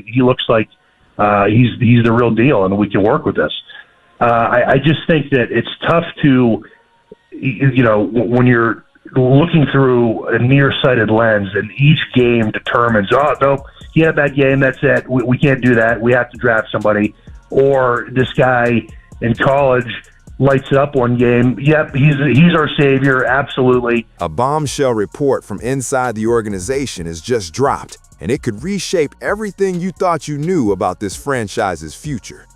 he looks like he's the real deal, and we can work with this. I just think that it's tough to, when you're looking through a nearsighted lens, and each game determines, oh, no, he had a bad game, that's it. We can't do that. We have to draft somebody. Or this guy in college lights it up one game. Yep, he's our savior, absolutely. A bombshell report from inside the organization is just dropped, and it could reshape everything you thought you knew about this franchise's future.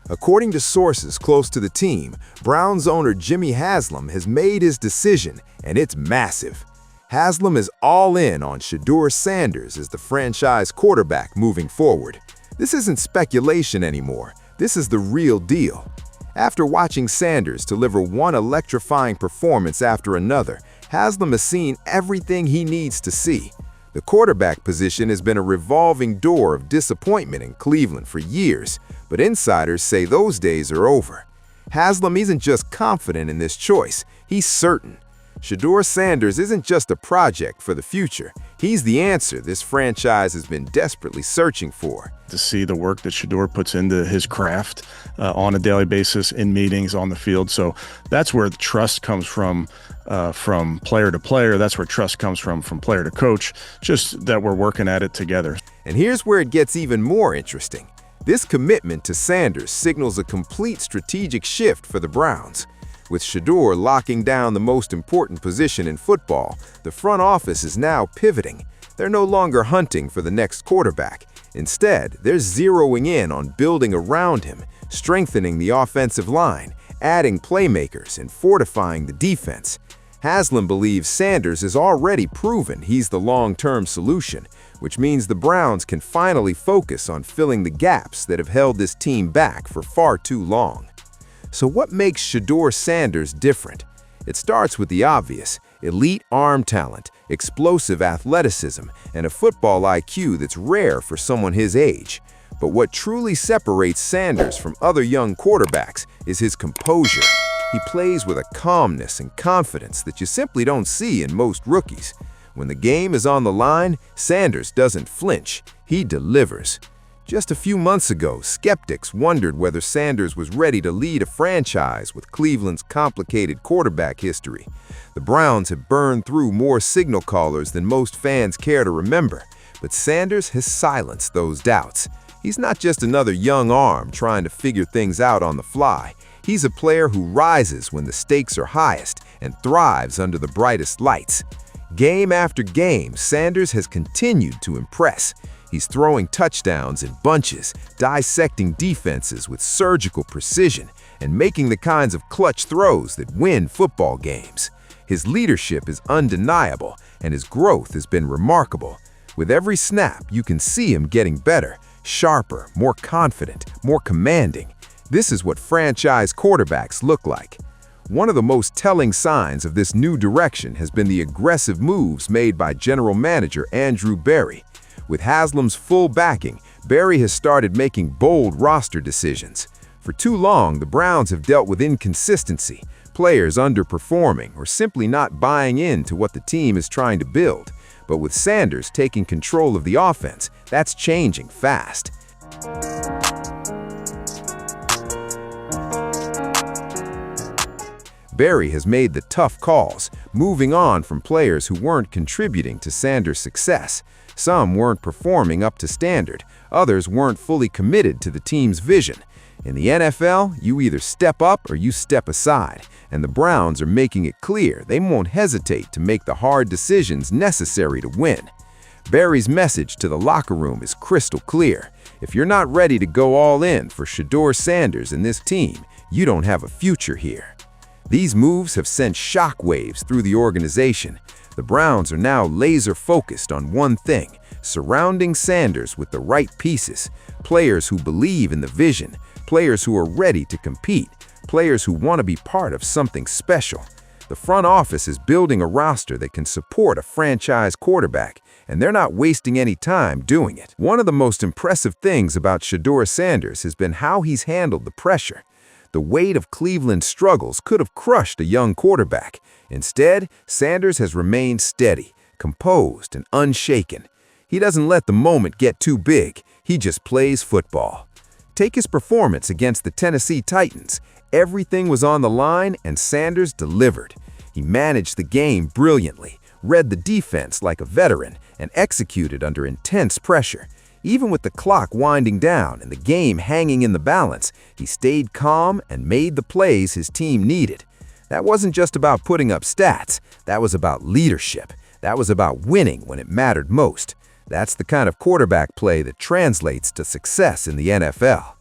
According to sources close to the team, Browns owner Jimmy Haslam has made his decision, and it's massive. Haslam is all in on Shedeur Sanders as the franchise quarterback moving forward. This isn't speculation anymore. This is the real deal. After watching Sanders deliver one electrifying performance after another, Haslam has seen everything he needs to see. The quarterback position has been a revolving door of disappointment in Cleveland for years, but insiders say those days are over. Haslam isn't just confident in this choice, he's certain. Shedeur Sanders isn't just a project for the future. He's the answer this franchise has been desperately searching for. To see the work that Shedeur puts into his craft on a daily basis, in meetings, on the field. So that's where the trust comes from player to player. That's where trust comes from player to coach, just that we're working at it together. And here's where it gets even more interesting. This commitment to Sanders signals a complete strategic shift for the Browns. With Shedeur locking down the most important position in football, the front office is now pivoting. They're no longer hunting for the next quarterback. Instead, they're zeroing in on building around him, strengthening the offensive line, adding playmakers, and fortifying the defense. Haslam believes Sanders has already proven he's the long-term solution, which means the Browns can finally focus on filling the gaps that have held this team back for far too long. So what makes Shedeur Sanders different? It starts with the obvious: elite arm talent, explosive athleticism, and a football IQ that's rare for someone his age. But what truly separates Sanders from other young quarterbacks is his composure. He plays with a calmness and confidence that you simply don't see in most rookies. When the game is on the line, Sanders doesn't flinch, he delivers. Just a few months ago, skeptics wondered whether Sanders was ready to lead a franchise with Cleveland's complicated quarterback history. The Browns have burned through more signal callers than most fans care to remember, but Sanders has silenced those doubts. He's not just another young arm trying to figure things out on the fly. He's a player who rises when the stakes are highest and thrives under the brightest lights. Game after game, Sanders has continued to impress. He's throwing touchdowns in bunches, dissecting defenses with surgical precision, and making the kinds of clutch throws that win football games. His leadership is undeniable, and his growth has been remarkable. With every snap, you can see him getting better, sharper, more confident, more commanding. This is what franchise quarterbacks look like. One of the most telling signs of this new direction has been the aggressive moves made by General Manager Andrew Berry. With Haslam's full backing, Berry has started making bold roster decisions. For too long, the Browns have dealt with inconsistency, players underperforming or simply not buying into what the team is trying to build. But with Sanders taking control of the offense, that's changing fast. Berry has made the tough calls, moving on from players who weren't contributing to Sanders' success. Some weren't performing up to standard, others weren't fully committed to the team's vision. In the NFL, you either step up or you step aside, and the Browns are making it clear they won't hesitate to make the hard decisions necessary to win. Berry's message to the locker room is crystal clear. If you're not ready to go all in for Shedeur Sanders and this team, you don't have a future here. These moves have sent shockwaves through the organization. The Browns are now laser-focused on one thing: surrounding Sanders with the right pieces, players who believe in the vision, players who are ready to compete, players who want to be part of something special. The front office is building a roster that can support a franchise quarterback, and they're not wasting any time doing it. One of the most impressive things about Shedeur Sanders has been how he's handled the pressure. The weight of Cleveland's struggles could have crushed a young quarterback. Instead, Sanders has remained steady, composed, and unshaken. He doesn't let the moment get too big, he just plays football. Take his performance against the Tennessee Titans. Everything was on the line and Sanders delivered. He managed the game brilliantly, read the defense like a veteran, and executed under intense pressure. Even with the clock winding down and the game hanging in the balance, he stayed calm and made the plays his team needed. That wasn't just about putting up stats, that was about leadership. That was about winning when it mattered most. That's the kind of quarterback play that translates to success in the NFL.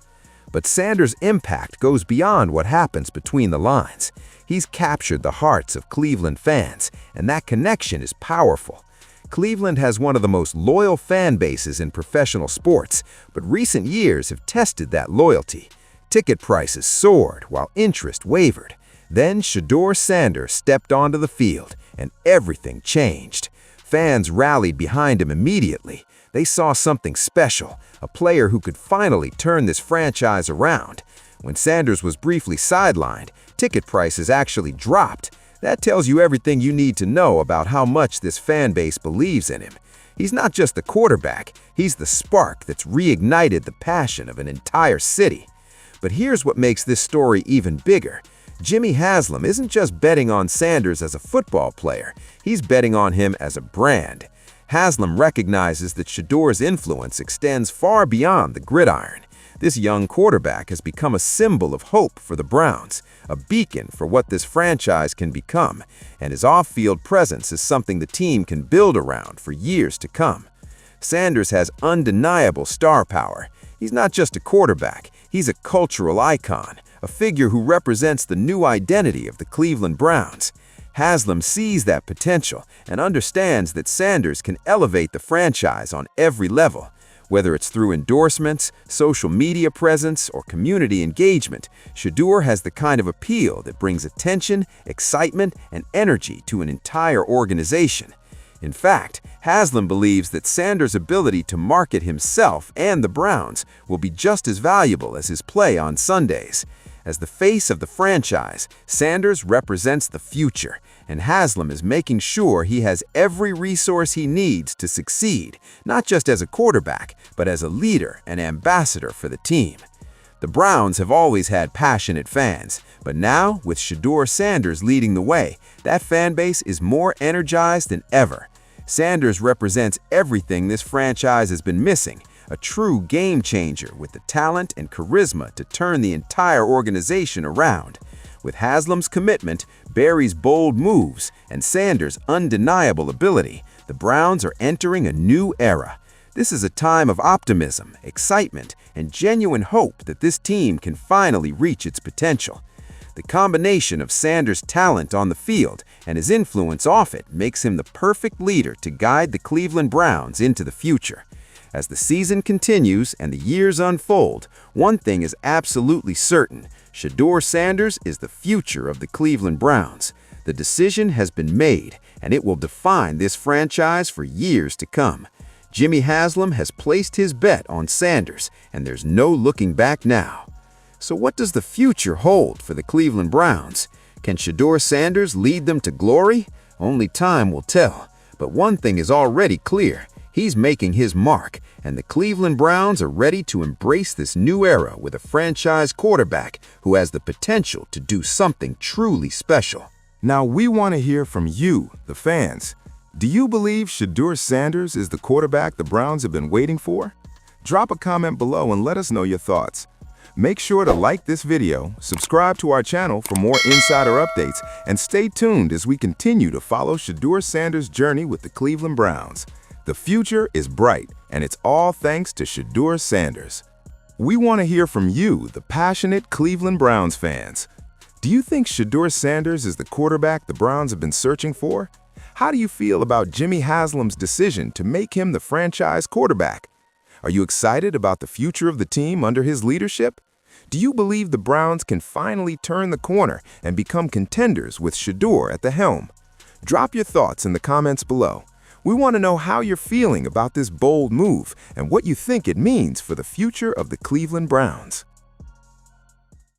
But Sanders' impact goes beyond what happens between the lines. He's captured the hearts of Cleveland fans, and that connection is powerful. Cleveland has one of the most loyal fan bases in professional sports, but recent years have tested that loyalty. Ticket prices soared while interest wavered. Then Shedeur Sanders stepped onto the field, and everything changed. Fans rallied behind him immediately. They saw something special, a player who could finally turn this franchise around. When Sanders was briefly sidelined, ticket prices actually dropped. That tells you everything you need to know about how much this fan base believes in him. He's not just the quarterback, he's the spark that's reignited the passion of an entire city. But here's what makes this story even bigger. Jimmy Haslam isn't just betting on Sanders as a football player, he's betting on him as a brand. Haslam recognizes that Shedeur's influence extends far beyond the gridiron. This young quarterback has become a symbol of hope for the Browns, a beacon for what this franchise can become, and his off-field presence is something the team can build around for years to come. Sanders has undeniable star power. He's not just a quarterback, he's a cultural icon, a figure who represents the new identity of the Cleveland Browns. Haslam sees that potential and understands that Sanders can elevate the franchise on every level. Whether it's through endorsements, social media presence, or community engagement, Shedeur has the kind of appeal that brings attention, excitement, and energy to an entire organization. In fact, Haslam believes that Sanders' ability to market himself and the Browns will be just as valuable as his play on Sundays. As the face of the franchise, Sanders represents the future, and Haslam is making sure he has every resource he needs to succeed, not just as a quarterback, but as a leader and ambassador for the team. The Browns have always had passionate fans, but now, with Shedeur Sanders leading the way, that fan base is more energized than ever. Sanders represents everything this franchise has been missing, a true game changer with the talent and charisma to turn the entire organization around. With Haslam's commitment, Barry's bold moves, and Sanders' undeniable ability, the Browns are entering a new era. This is a time of optimism, excitement, and genuine hope that this team can finally reach its potential. The combination of Sanders' talent on the field and his influence off it makes him the perfect leader to guide the Cleveland Browns into the future. As the season continues and the years unfold, one thing is absolutely certain: Shedeur Sanders is the future of the Cleveland Browns. The decision has been made, and it will define this franchise for years to come. Jimmy Haslam has placed his bet on Sanders, and there's no looking back now. So what does the future hold for the Cleveland Browns? Can Shedeur Sanders lead them to glory? Only time will tell. But one thing is already clear: he's making his mark, and the Cleveland Browns are ready to embrace this new era with a franchise quarterback who has the potential to do something truly special. Now we want to hear from you, the fans. Do you believe Shedeur Sanders is the quarterback the Browns have been waiting for? Drop a comment below and let us know your thoughts. Make sure to like this video, subscribe to our channel for more insider updates, and stay tuned as we continue to follow Shedeur Sanders' journey with the Cleveland Browns. The future is bright, and it's all thanks to Shedeur Sanders. We want to hear from you, the passionate Cleveland Browns fans. Do you think Shedeur Sanders is the quarterback the Browns have been searching for? How do you feel about Jimmy Haslam's decision to make him the franchise quarterback? Are you excited about the future of the team under his leadership? Do you believe the Browns can finally turn the corner and become contenders with Shedeur at the helm? Drop your thoughts in the comments below. We want to know how you're feeling about this bold move and what you think it means for the future of the Cleveland Browns.